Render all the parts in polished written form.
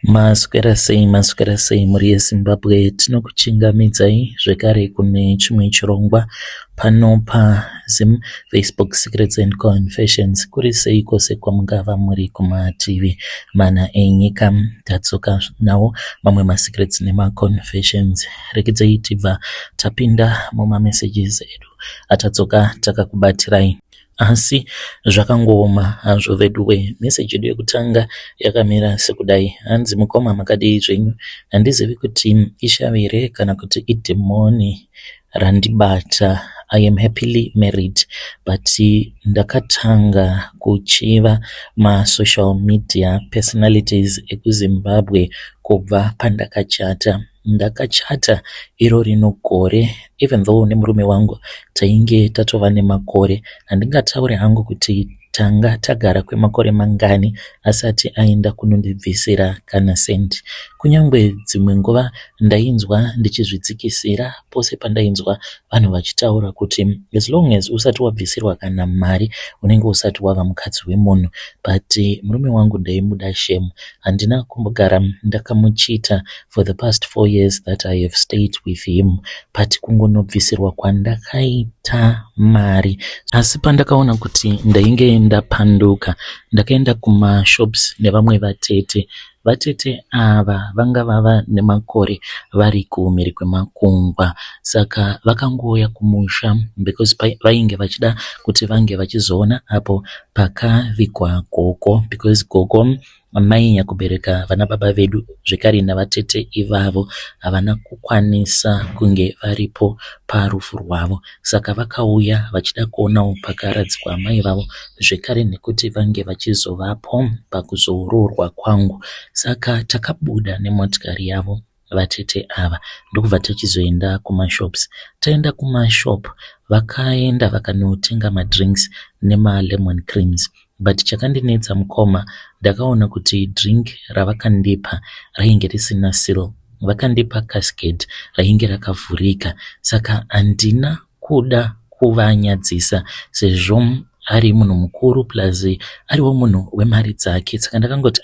Maswera sei muri yeZimbabwe, tinokuchingamidzai zvekare kune chimwe chirongwa pano paZim Facebook Secrets and Confessions. Kuri sei kwose kwamungava muri kumativi mana enyika, tadzoka nawo mamwe masecrets nemaconfessions. Regai tibva tapinda mumamessages edu atadzoka takakubatirai. Asi zvakangooma hazvo veduwe. Meseji yedu yekutanga yakamira sekudai: hanzi mukoma makadii zvenyu, handizivi kuti ishavire kana kuti idhimoni randibata. I am happily married, but ndakatanga kuchiva masocial media personalities ekuZimbabwe kubva pandakachata. Ndakachata iro rino gore, even though nemurume wangu tainge tatova nemakore. Handingataure hangu kuti tanga tagara kwemakore mangani asati aenda kunondibvisira kana sendi. Kunyangwe dzimwe nguva ndainzwa ndichizvidzikisira pose pandainzwa vanhu vachitaura kuti as long as usati wabvisirwa kana mari unenge usati wava mukadzi wemunhu. But murume wangu ndaimuda shame. Handina kumbogara ndakamuchita for the past 4 years that I have stayed with him, but kungonobvisirwa kwandakaita mari. Asi pandakaona kuti ndainge ndapanduka, ndakaenda kumashops nevamwe vatete ava vanga vava nemakore vari kumhiri kwemakungwa. Saka vakangouya kumusha because vainge vachida kuti vange vachizoona apo pakavigwa gogo, because gogo mainya kubereka vana baba vedu zvekare navatete ivavo havana kukwanisa kunge varipo parufu rwavo. Saka vakauya vachida kuonawo pakaradzikwa amai vavo zvekare nekuti vange vachizovapo pakuzoroorwa kwangu. Saka takabuda nemotikari yavo vatete ava ndokubva tichizoenda kumashops. Taenda kumashop, vakaenda vakanotenga madrinks nemalemon creams, but chakandinetsa mukoma, ndakaona kuti drink ravakandipa rainge risina seal. Vakandipa cascade rainge rakavhurika. Saka handina kuda kuvanyadzisa sezvo ari munhu mukuru plus ariwo munhu wemari dzake. Saka ndakangoti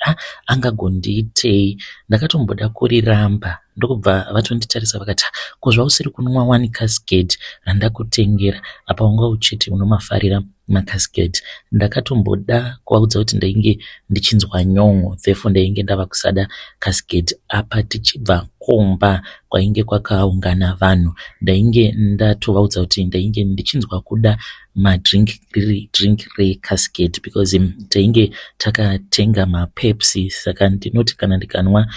angagondiitei. Ndakatomboda kuriramba ndokubva vatonditarisa vakati, ko zvausiri kunwa one cascade randakutengera apa wanga uchiti unomafarira macascade. Ndakatomboda kuvaudza kuti ndainge ndichinzwa nyongo, therefore ndainge ndava kusada cascade. Apa tichibva komba kwainge kwakaungana vanhu, ndainge ndatovaudza kuti ndainge ndichinzwa kuda madrink riri drink recascade because tainge takatenga mapepsi. Saka ndinoti kana ndikanwa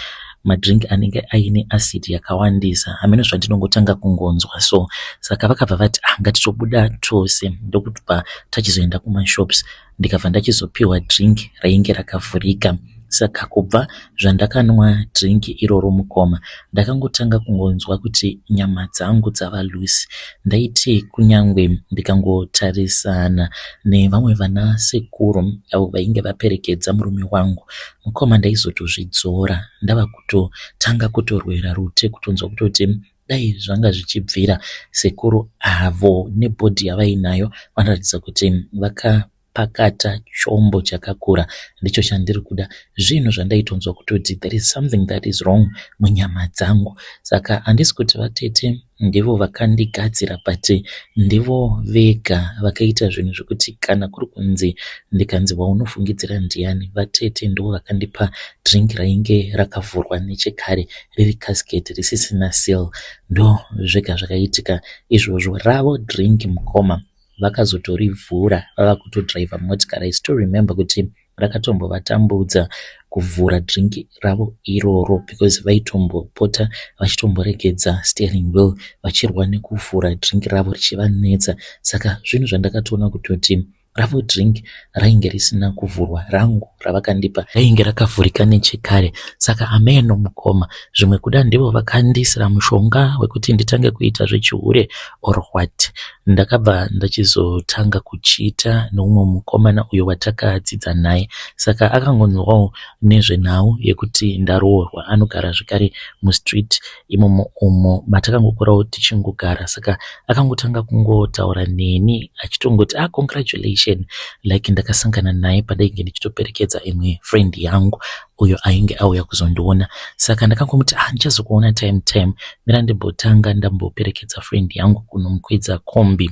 madrink anenge aine acid yakawandisa hameno zvandinongotanga kungonzwa so. Saka vakabva vati ngatitobuda tose. Ndokubva tachizoenda kumashops, ndikabva ndachizopiwa drink rainge rakavhurika. Saka kubva zvandakanwa drink iroro mukoma, ndakangotanga kungonzwa kuti nyama dzangu dzava loose. Ndaiti kunyangwe ndikangotarisana nevamwe vana sekuru avo vainge vaperekedza murume wangu, mukoma ndaizotozvidzora. Ndava kutotanga kutorwera rute kutonzwa kutoti dai zvanga zvichibvira sekuru avo nebhodhi yavainayo vanoratidza kuti vakapakata chombo chakakura. Ndicho chandiri kuda. Zvinhu zvandaitonzwa kutoti there is something that is wrong munyama dzangu. Saka handisi kuti vatete ndivo vakandigadzira, but ndivo vega vakaita zvinhu zvokuti kana kuri kunzi ndikanzi waunofungidzira ndiani, vatete ndivo vakandipa drink rainge rakavhurwa nechekare riri cascade risisina seal. Ndo zvega zvakaitika izvozvo. Ravo drink mukoma vakazotorivhura vava kutodriva motikari. I still remember kuti rakatombovatambudza kuvhura drink ravo iroro because vaitombopota vachitomboregedza steering wheel vachirwa nekuvhura drink ravo richivanetsa. Saka zvinhu zvandakatoona kutoti ravo drink rainge risina kuvhurwa, rangu ravakandipa rainge rakavhurika nechekare. Saka ameno mukoma, zvimwe kuda ndivo vakandisira mushonga wekuti nditange kuita zvechihure or what. Ndakabva ndachizotanga kuchita neumwe mukomana uyo watakadzidza naye. Saka akangonzwawo nezvenhau yekuti ndaroorwa. Anogara zvekare mustreet imomo umo matakangokurawo tichingogara. Saka akangotanga kungotaura neni achitongoti congratulations situation like ndakasangana naye padainge ndichitoperekedza imwe friend yangu uyo ainge auya kuzondiona. Saka ndakangomuti ndichazokuona time mira ndimbotanga ndamboperekedza friend yangu kunomukwidza kombi.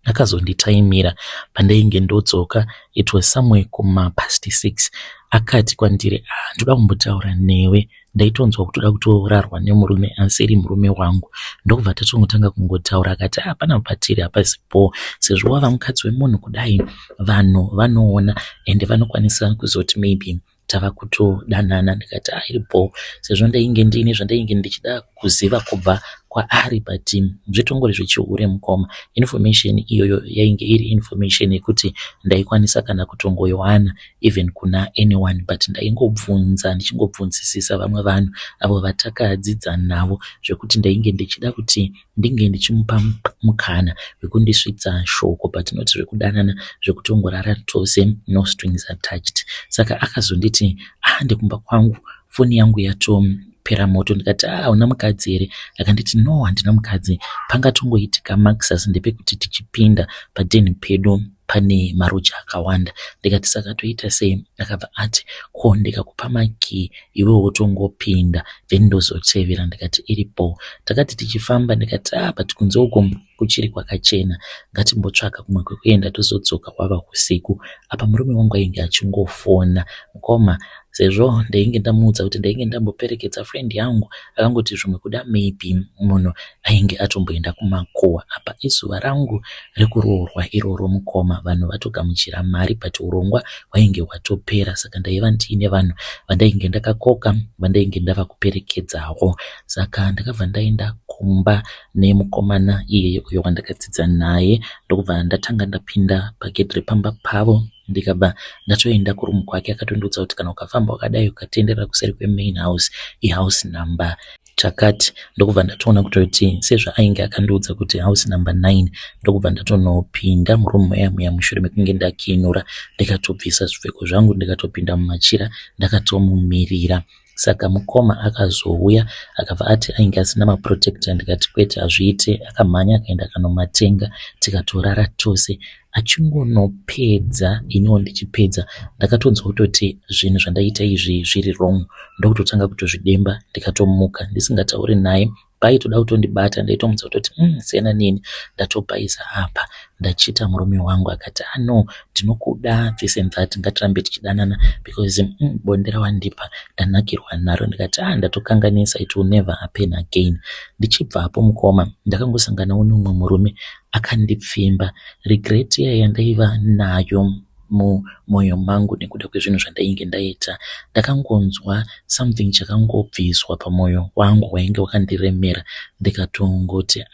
Akazonditaimira pandainge ndodzoka, it was somewhere past 6. Akati kwandiri ndoda kumbotaura newe, ndaitonzwa kuti uda kutorarwa nemurume asiri murume wangu. Ndokubva tatongotanga kungotaura. Akati hapana patiri hapazipo, sezvo wava mukadzi wemunhu kudai vanhu vanoona ende vanokwanisa kuzoti maybe tava kutodanana. Ndikati iripo, sezvo ndainge ndine zvandainge ndichida kuziva kubva kwaari, but zvitongori zvechihure mukoma. Information iyoyo yainge iri information yekuti ndaikwanisa kana kutongoiwana even kuna anyone, but ndaingobvunza ndichingobvunzisisa vamwe vanhu avo vatakadzidza navo, zvekuti ndainge ndichida kuti ndinge ndichimupa mukana wekundisvitsa shoko, but not zvekudanana zvekutongorara tose, no strings attached. Saka akazonditi ndikumba kwangu foni yangu yatopera moto. Ndikati una mukadzi here? Akanditi no, handina mukadzi. Pangatongoitika Maxus ndepekuti tichipinda padeni pedu pane maroja akawanda. Ndikati saka toita sei? Akabva ati ko ndikakupa maki iwe wotongopinda then ndozotevera. Ndikati iripo. Takati tichifamba ndikati but kunze uko kuchiri kwakachena, ngatimbotsvaka kumwe kwekuenda tozodzoka kwava usiku. Apa murume wangu ainge achingofona mukoma, sezvo ndainge ndamuudza kuti ndainge ndamboperekedza friend yangu. Akangoti zvimwe kuda maybe munhu ainge atomboenda kumakuhwa. Apa izuva rangu rekuroorwa iroro mukoma, vanhu vatogamuchira mari but urongwa hwainge hwatopera. Saka ndaiva ndiine vanhu vandainge ndakakoka vandainge ndava kuperekedzawo. Saka ndakabva ndaenda kumba nemukomana iyeyo uyo wandakadzidza naye. Ndokubva ndatanga ndapinda pagedhi repamba pavo. Ndikabva ndatoenda kurumu kwake. Akatondiudza kuti kana ukafamba wakadai ukatenderera kuseri kwemain house, ihouse number chakati. Ndokubva ndatoona kutoti sezvo ainge akandiudza kuti house number 9, ndokubva ndatonopinda murumu muya mushure mekunge ndakinura. Ndikatobvisa zvipfeko zvangu ndikatopinda mumachira ndakatomumirira. Saka mukoma akazouya akabva ati ainge asina maprotector. Ndikati kwete, hazviite. Akamhanya akaenda kanomatenga tikatorara tose. Achingonopedza iniwo ndichipedza, ndakatonzwa kutoti zvinhu zvandaita izvi zviri wrong. Ndokutotanga kutozvidemba ndikatomuka ndisingatauri naye. Paitoda kutondibata ndaitomudza kutoti siyana nini, ndatobaiza apa ndachita murume wangu. Akati no, ndinokuda this and that, ngatirambe tichidanana because bonde rawandipa ndanakirwa naro. Ndikati ndatokanganisa, it will never happen again. Ndichibva hapo mukoma ndakangosanganawo nomumwe murume akandipfimba. Regret yandaiva nayo mumwoyo mangu nekuda kwezvinhu zvandainge ndaita, ndakangonzwa something chakangobviswa pamwoyo wangu wainge wakandiremera. Ndikatongoti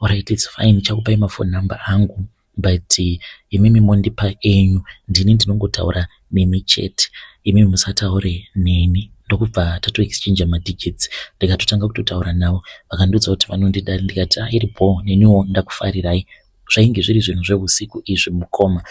alright, it's fine, chakupai mafoni number angu but imimi mondipa enyu, ndini ndinongotaura nemi chete, imimi musataure neni. Ndokubva exchange madigits. Ndikatotanga kutotaura navo. Vakandiudza kuti vanondida. Ndikati iripo, neniwo ndakufarirai. Zvainge zviri zvinhu zveusiku izvi mukoma.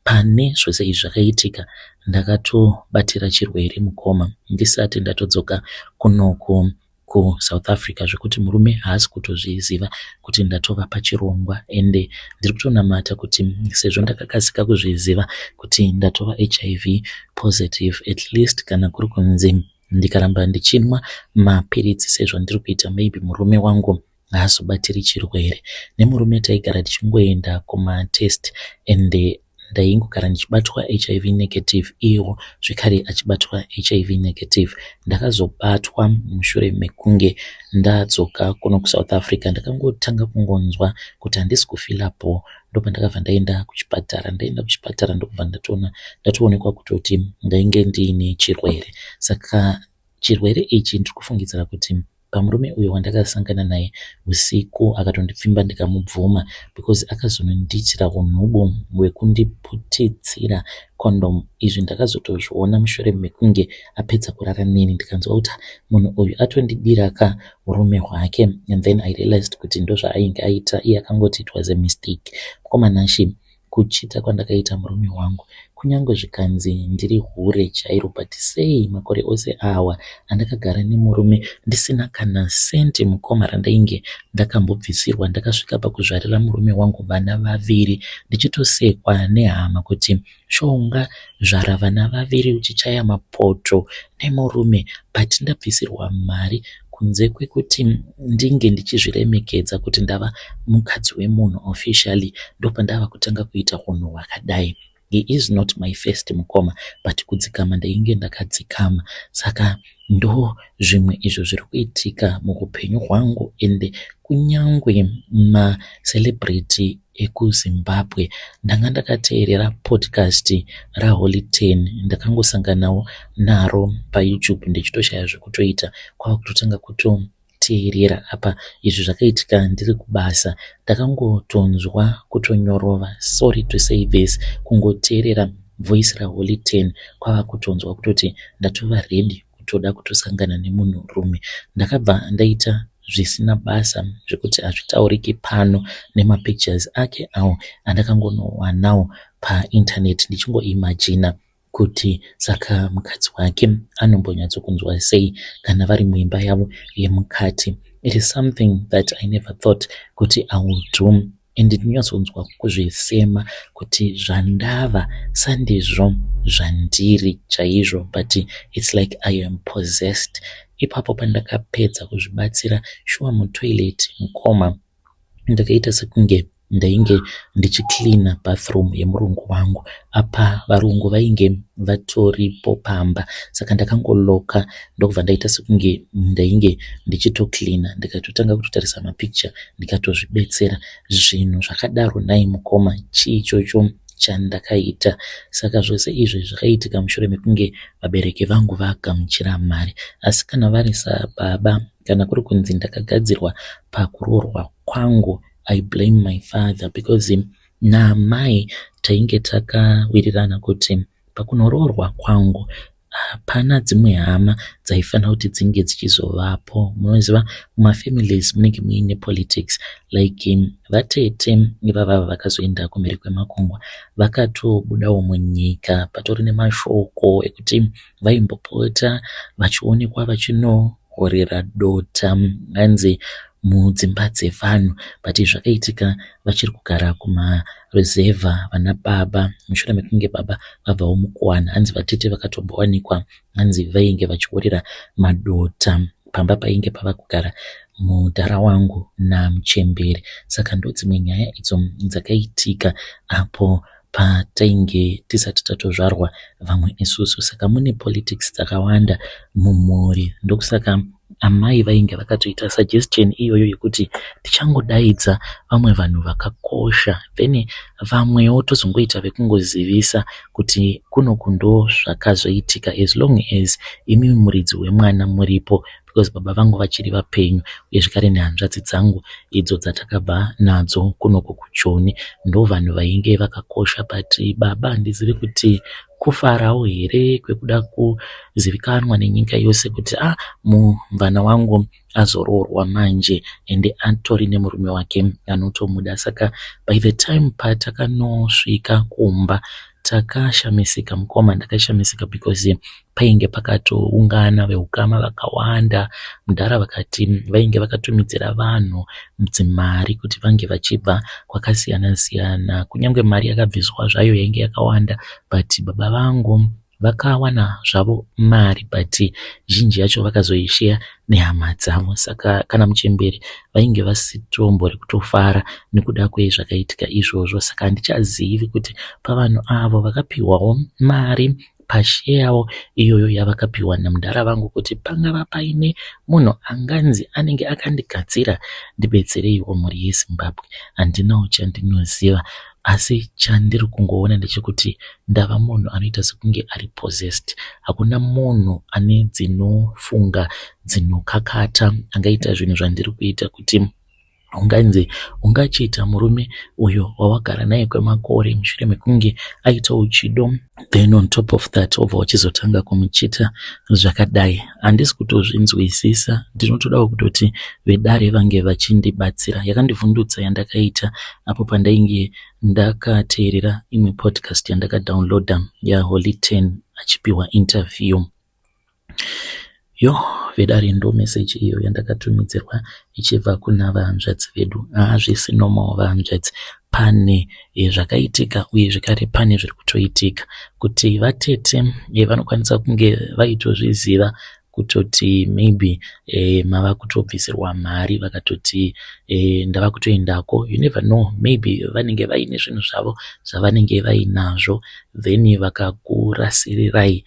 Pane zvose izvi zvakaitika ndakatobatira chirwere mukoma ndisati ndatodzoka kunoku kuSouth Africa, zvekuti murume haasi kutozviziva kuti ndatova pachirongwa. Ende ndiri kutonamata kuti sezvo ndakakasika kuzviziva kuti ndatova HIV positive, at least kana kuri kunzi ndikaramba ndichinwa mapiritsi sezvo ndiri kuita, maybe murume wangu haazobatiri chirwere. Nemurume taigara tichingoenda kumatest ende ndaingogara ndichibatwa HIV negative, iwo zvekare achibatwa HIV negative. Ndakazobatwa mushure mekunge ndadzoka kuno kuSouth Africa. Ndakangotanga kungonzwa kuti handisi kufilapo. Ndobva ndakabva ndaenda kuchipatara. Ndaenda kuchipatara ndokubva ndatoonekwa kutoti ndainge ndiine chirwere. Saka chirwere ichi ndiri kufungidzira kuti pamurume uyo wandakasangana naye usiku akatondipfimba ndikamubvuma because akazonondiitira unhubu hwekundiputitsira condom. Izvi ndakazotozviona mushure mekunge apedza kurara neni. Ndikanzwa kuti munhu uyu atondidira murume hwake, and then I realized kuti ndozvaainge aita. Iye akangoti it was a mistake. Komanashi kuchita kwandakaita murume wangu. Kunyange zvikanzi ndiri hure chairo, but sei makore ose awa andakagara nemurume ndisina kana senti mukoma randainge ndakambobvisirwa, ndakasvika pakuzvarira murume wangu vana 2 ndichitosekwa nehama kuti shonga zvara vana 2 uchichaya mapoto nemurume, but ndabvisirwa mari kunze kwekuti ndinge ndichizviremekedza kuti ndava mukadzi wemunhu officially, ndopandava kutanga kuita unhu hwakadai. He is not my first mukoma, but kudzikama ndainge ndakadzikama. Saka ndo zvimwe izvo zviri kuitika muupenyu hwangu, ende kunyangwe macelebrity ekuZimbabwe ndanga ndakateerera podcast raHoly 10 ndakangosanganawo naro paYouTube ndichitoshaya zvekutoita, kwava kutotanga kutoteerera apa izvi zvakaitika ndiri kubasa. Ndakangotonzwa kutonyorova, sorry to say this, kungoteerera voice raHoly 10 kwava kutonzwa kutoti ndatova ready kutoda kutosangana nemunhurume. Ndakabva ndaita zvisina basa zvekuti hazvitauriki pano nemapictures ake awo andakangonowanawo painternet, ndichingoimagina kuti saka mukadzi wake anombonyatsokunzwa sei kana vari muimba yavo yemukati. It is something that I never thought kuti I would do, and ndinyatsonzwa kuzvisema kuti zvandava sandizvo zvandiri chaizvo, but it's like I am possessed. Ipapo pandakapedza kuzvibatsira shuwa mutoilet mukoma, ndakaita sekunge ndainge ndichicleana bathroom yemurungu wangu. Apa varungu vainge vatoripo pamba, saka ndakangoloka ndokubva ndaita sekunge ndainge ndichitocleana, ndikatotanga kutotarisa mapicture ndikatozvibetsera. Zvinhu zvakadaro nai mukoma, chii ichocho chandakaita? Saka zvose izvi zvakaitika mushure mekunge vabereki vangu vagamuchira mari. Asi kana vari sababa, kana kuri kunzi ndakagadzirwa pakuroorwa kwangu, I blame my father, because naamai tainge takawirirana kuti pakunoroorwa kwangu hapana dzimwe hama dzaifanira kuti dzinge dzichizovapo. Munoziva mumafamilies munenge muine politics, like vatete ivava vakazoenda kumberi kwemakungwa vakatobudawo munyika, patori nemashoko ekuti vaimbopota vachionekwa vachinohorera dota hanzi mudzimba dzevanhu, but zvakaitika vachiri kugara kumaruzevha vana baba. Mushure mekunge baba vabvawo mukuwana, hanzi vatete vakatombowanikwa hanzi vainge vachiorera madota pamba painge pava kugara mudhara wangu namuchemberi. Saka ndo dzimwe nyaya idzo dzakaitika apo patainge tisati tatozvarwa vamwe isusu. Saka mune politics dzakawanda mumhuri, ndokusaka amai vainge vakatoita suggestion iyoyo yekuti tichangodaidza vamwe vanhu vakakosha, then vamwewo tozongoita vekungozivisa kuti kuno kundo zvakazoitika, as long as imi muridzi wemwana muripo, because baba vangu vachiri vapenyu, uye zvekare nehanzvadzi dzangu idzo dzatakabva nadzo kunoko kuJoni ndo vanhu vainge vakakosha. But baba handizivi kuti kufarawo here kwekuda kuzivikanwa nenyika yose kuti muvana wangu azoroorwa manje ende atori nemurume wake anotomuda. Saka by the time patakanosvika kumba takashamisika mukoma, ndakashamisika because painge pakatoungana veukama vakawanda. Mudhara vakati vainge vakatumidzira vanhu dzimari kuti vange vachibva kwakasiyana siyana, kunyange mari yakabviswa zvayo yainge yakawanda, but baba vangu vakawana zvavo mari, but zhinji yacho vakazoishiya nehama dzavo. Saka kana muchemberi vainge vasitombori kutofara nekuda kwezvakaitika izvozvo. Saka handichazivi kuti pavanhu avo vakapiwawo mari pashe yavo iyoyo yavakapiwa namudhara vangu kuti pangava paine munhu anganzi anenge akandigadzira ndibetsereiwo mhuri yeZimbabwe, handinawo chandinoziva. Asi chandiri kungoona ndechekuti ndava munhu anoita sekunge ari possessed. Hakuna munhu ane dzinofunga dzinokakata angaita zvinhu zvandiri kuita kuti unganzi ungachiita murume uyo wawagara naye kwemakore mushure mekunge aitawo chido, then on top of that obva uchizotanga kumuchita zvakadai. Handisi kutozvinzwisisa, ndinotodawo kutoti vedare vange vachindibatsira. Yakandivhundutsa yandakaita apo pandainge ndakateerera imwe podcast yandakadownloada yaHoly 10 achipiwa interview. Vedare ndo message iyo yandakatumidzirwa ichibva kuna vahanzvadzi vedu. Zvisinomawo vahanzvadzi, pane zvakaitika uye zvekare pane zviri kutoitika. Kuti vatete vanokwanisa kunge vaitozviziva kutoti maybe mava kutobvisirwa mari vakatoti ndava kutoendako. You never know, maybe vanenge vaine zvinhu zvavo zvavanenge vainazvo then vakakurasirirai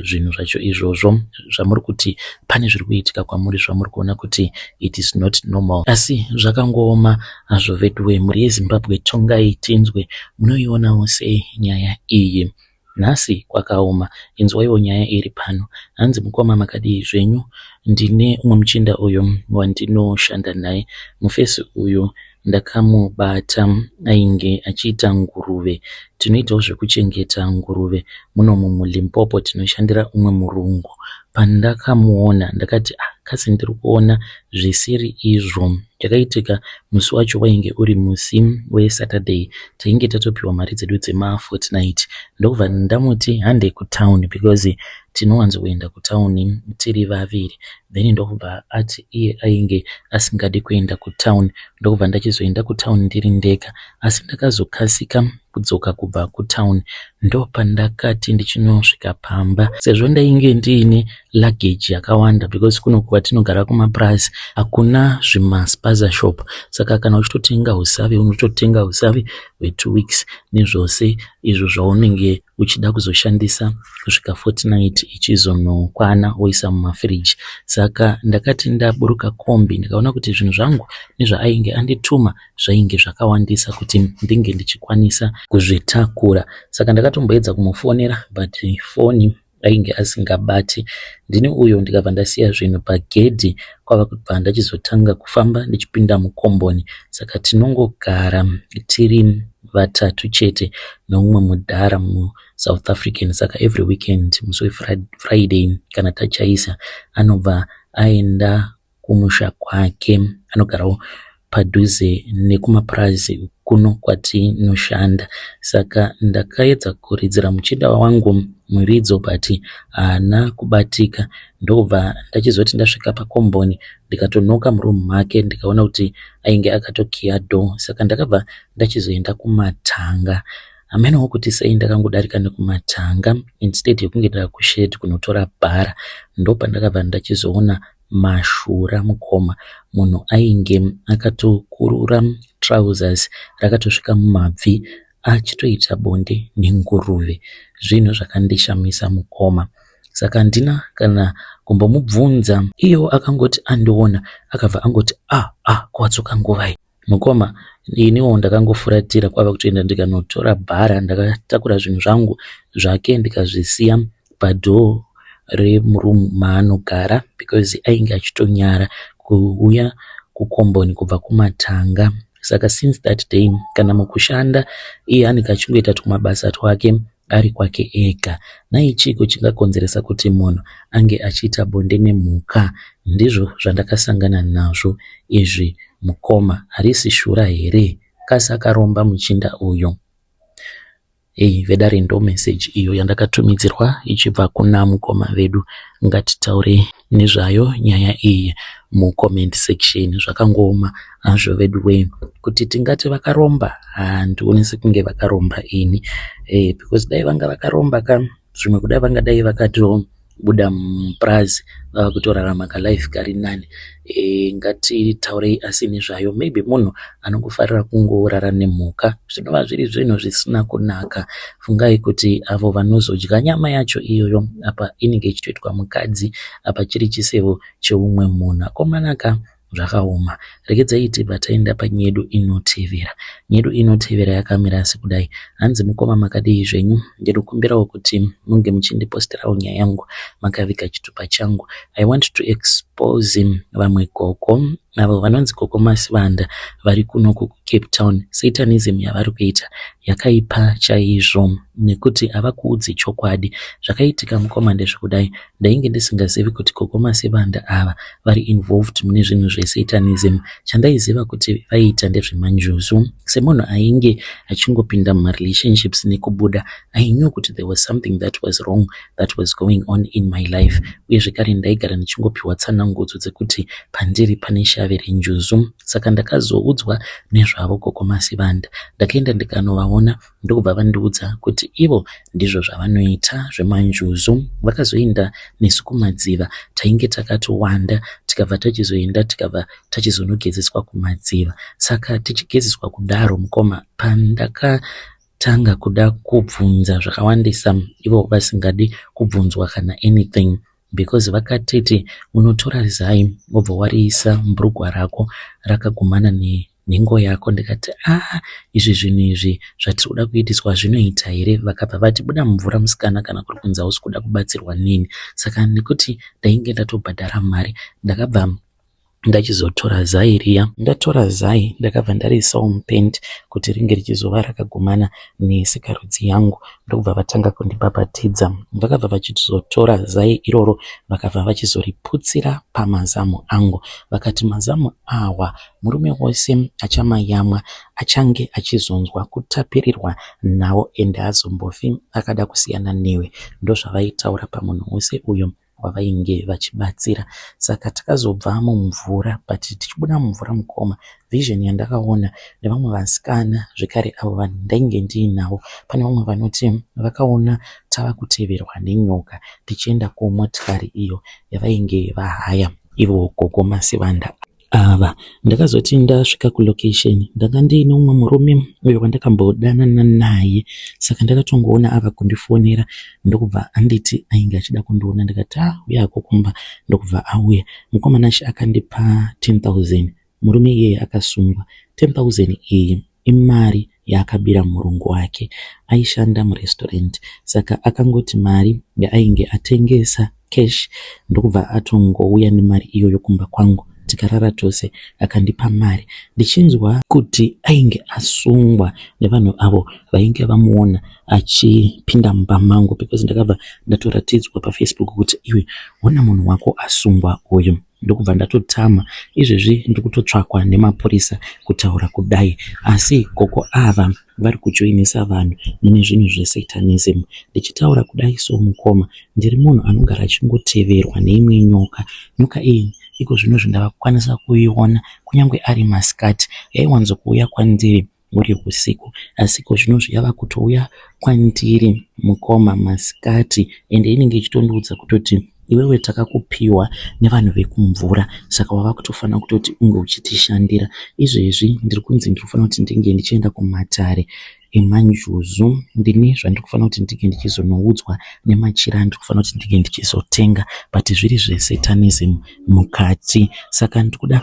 zvinhu zvacho izvozvo zvamuri kuti pane zviri kuitika kwamuri zvamuri kuona kuti it is not normal. Asi zvakangooma hazvo veduwe, mhuri yeZimbabwe tongai tinzwe, munoionawo sei nyaya iyi? Nhasi kwakaoma, inzwaiwo nyaya iri pano. Hanzi mukoma makadii zvenyu? Ndine umwe muchinda uyo wandinoshanda naye, mufesi uyu ndakamubata ainge achiita nguruve. Tinoitawo zvekuchengeta nguruve muno muLimpopo, tinoshandira umwe murungu. Pandakamuona ndakati kasi ndiri kuona zvisiri izvo. Yakaitika musi wacho wainge uri musi weSaturday, tainge tatopiwa mari dzedu dzemafortnight. Ndobva ndamuti hande kutown because tinowanzoenda kutown tiri vaviri. Then ndobva ati iye ainge asingadi kuenda kutown, ndobva ndachizoenda kutown ndiri ndega. Asi ndakazokasika kudzoka kubva kutown, ndo pandakati ndichinosvika pamba, sezvo ndainge ndiine luggage yakawanda because kuno kwatinogara kumaPlaza hakuna zvimaspaza shop. Saka kana uchitotenga usavi unototenga usavi we2 weeks nezvose izvo zvaunenge uchida kuzoshandisa kusvika fortnight ichizonokwana woisa mumafriji. Saka ndakati ndaburuka kombi ndikaona kuti zvinhu zvangu nezvaainge andituma zvainge zvakawandisa kuti ndinge ndichikwanisa kuzvitakura. Saka ndakatomboedza kumufonera but foni ainge asingabati. Ndini uyo ndikabva ndasiya zvinhu pagedhi kwava kubva ndachizotanga kufamba ndichipinda mukomboni. Saka tinongogara tiri vatatu chete neumwe mudhara muSouth African. Saka every weekend musi weFriday kana tachaisa anobva aenda kumusha kwake, anogarawo padhuze nekumaPlaza kuno kwatinoshanda. Saka ndakaedza kuridzira muchinda wangu muridzo but haana kubatika. Ndobva ndachizoti ndasvika pakomboni ndikatonoka muroom make ndikaona kuti ainge akatokiya door. Saka ndakabva ndachizoenda kumatanga. Hamenawo kuti sei ndakangodarika nekumatanga instead yekunge ndaka kushed kunotora bhara. Ndopa ndakabva ndachizoona Mashura mukoma, munhu ainge akatokurura trousers rakatosvika mumabvi achitoita bonde nenguruve. Zvinhu zvakandishamisa mukoma. Saka ndina kana kumbomubvunza, iyo akangoti andiona akabva angoti kwatsoka nguvai. Mukoma iniwo ndakangofuratira kwava kutoenda ndikanotora bhara, ndakatakura zvinhu zvangu zvake ndikazvisiya padhoo remuroom maanogara because ainge achitonyara kuuya kukomboni kubva kumatanga. Saka since that day kana mukushanda iye anenge achingoita tumabasa twake ari kwake ega. Naichiko chingakonzeresa kuti munhu ange achiita bonde nemhuka? Ndizvo zvandakasangana nazvo izvi mukoma. Harisi shura here? Kasi akaromba muchinda uyo. Vedare ndo message iyo yandakatumidzirwa ichibva kuna mukoma vedu. Ngatitaure nezvayo nyaya iyi mucomment section. Zvakangooma hazvo vedu kuti tingati vakaromba, handionesi kunge vakaromba ini because dai vanga vakaromba zvimwe kudai vangadai vakatobuda muPlaza vava kutorarama life kari nani. Ngatitaurei asi nezvayo. Maybe munhu anongofarira kungorara nemhuka, zvinova zviri zvinhu zvisina kunaka. Fungai kuti avo vanozodya nyama yacho iyoyo apa inenge ichitoitwa mukadzi, apa chiri chisevo cheumwe munhu. Akomanaka zvakaoma. Regedzai tibva taenda panyedu inotevera. Nyedu inotevera yakamira sekudai. Hanzi mukoma makadii zvenyu? Ndinokumbirawo kuti munge muchindiposterawo nyaya yangu makaviga chitupa changu. I want to expose vamwe koko avo vanonzi Gogo Masivanda vari kunoku kuCape Town, Satanism yavari kuita yakaipa chaizvo, nekuti havakuudzi chokwadi. Zvakaitika mukoma ndezvekudai, ndainge ndisingazivi kuti Gogo Masivanda ava vari involved mune zvinhu zveSatanism. Chandaiziva kuti vaiita ndezvemanjuzu. Semunhu ainge achingopinda mumarelationships nekubuda, I knew kuti there was something that was wrong that was going on in my life. Uye zvekare ndaigara ndichingopiwa tsanangudzo dzekuti pandiri pane shave renjuzu. Saka ndakazoudzwa nezvavo Gogo Masivanda. Ndakaenda ndikanovaona ndokubva vandiudza kuti ivo ndizvo zvavanoita zvemanjuzu. Vakazoenda nesu kumadziva, tainge takatowanda, tikabva tachizoenda tikabva tachizonogezeswa kumadziva. Saka tichigezeswa kudaro mukoma, pandakatanga kuda kubvunza zvakawandisa, ivo vasingadi kubvunzwa kana anything, because vakatiti unotora zai wobva wariisa mubhurugwa rako rakagumana nengo yako. Ndikati izvi zvinhu izvi zvatiri kuda kuitiswa zvinoita here? Vakabva vati buda mumvura musikana, kana kuri kunzi hausi kuda kubatsirwa nini. Saka nekuti ndainge ndatobhadhara mari, ndakabva ndachizotora zai riya. Ndatora zai ndakabva ndariisawo mupendi kuti ringe richizova rakagumana nesikarudzi yangu, ndokubva vatanga kundibhabhatidza. Vakabva vachizotora zai iroro vakabva vachizoriputsira pamazamu angu. Vakati mazamu awa murume wose achamayamwa achange achizonzwa kutapirirwa nawo ende azombofi akada kusiyana newe. Ndozvavaitaura pamunhu wose uyo wavainge vachibatsira. Saka takazobva mumvura, but tichibuda mumvura mukoma, vision yandakaona nevamwe vasikana zvekare avo vanhu ndainge ndiinavo. Pane vamwe vanoti vakaona tava kuteverwa nenyoka tichienda kumotikari iyo yavainge vahaya ivo Gogo Masivanda ava. Ndakazoti ndasvika kulocation ndanga ndiine umwe murume uyo wandakambodanana naye. Saka ndakatongoona ava kundifonera ndokubva anditi ainge achida kundiona. Ndikati uya akokomba, ndokubva auya. Mukomana acho akandipa 10,000. Murume iyeye akasungwa. 10,000 iyi imari yaakabira murungu wake, aishanda murestaurant. Saka akangoti mari yaainge atengesa cash, ndokubva atongouya nemari iyoyo kumba kwangu, tikarara tose, akandipa mari. Ndichinzwa kuti ainge asungwa nevanhu avo vainge vamuona achipinda mumba mangu, because ndakabva ndatoratidzwa paFacebook kuti iwe ona munhu wako asungwa uyu. Ndokubva ndatotama izvezvi ndikutotsvakwa nemapurisa kutaura kudai, asi Gogo ava vari kujoinisa vanhu mune zvinhu zveSatanism. Ndichitaura kudai somukoma, ndiri munhu anogara achingoteverwa neimwe nyoka. Nyoka iyi iko zvinhu zvindakakwanisa kuiona kunyange ari masikati. Yaiwanzokuuya kwandiri muri usiku, asi ko zvino yava kutouya kwandiri mukoma masikati, ende inenge ichitondiudza kutoti iwewe takakupiwa nevanhu vekumvura, saka wava kutofanira kutoti unge uchitishandira. Izvezvi ndiri kunzi ndinofanira kuti ndinge ndichienda kumatare emanjuzu. Ndine zvandiri kufanira kuti ndinge ndichizonoudzwa nemachira andiri kufanira kuti ndinge ndichizotenga, but zviri zveSatanism mukati. Saka ndikuda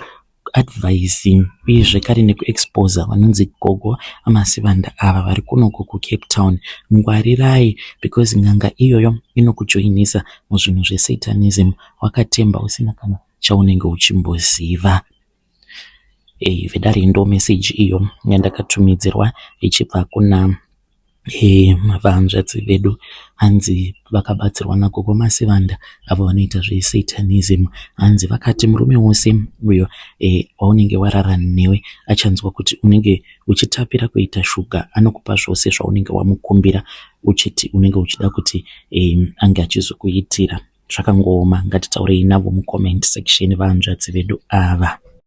advising uye zvekare nekuexposa vanonzi Gogo Masivanda ava vari kunoko kuCape Town. Ngwarirai, because nganga iyoyo inokujoinisa muzvinhu zveSatanism wakatemba usina kana chaunenge uchimboziva. Vedare ndo message iyo yandakatumidzirwa ichibva kuna vahanzvadzi vedu, hanzi vakabatsirwa naGogo Masivanda avo vanoita zveSatanism. Hanzi vakati murume wose uyo waunenge warara newe achanzwa kuti unenge uchitapira kuita shuga, anokupa zvose zvaunenge wamukumbira uchiti unenge uchida kuti ange achizokuitira. Zvakangoma, ngatitaurei navo mucomment section vahanzvadzi vedu ava.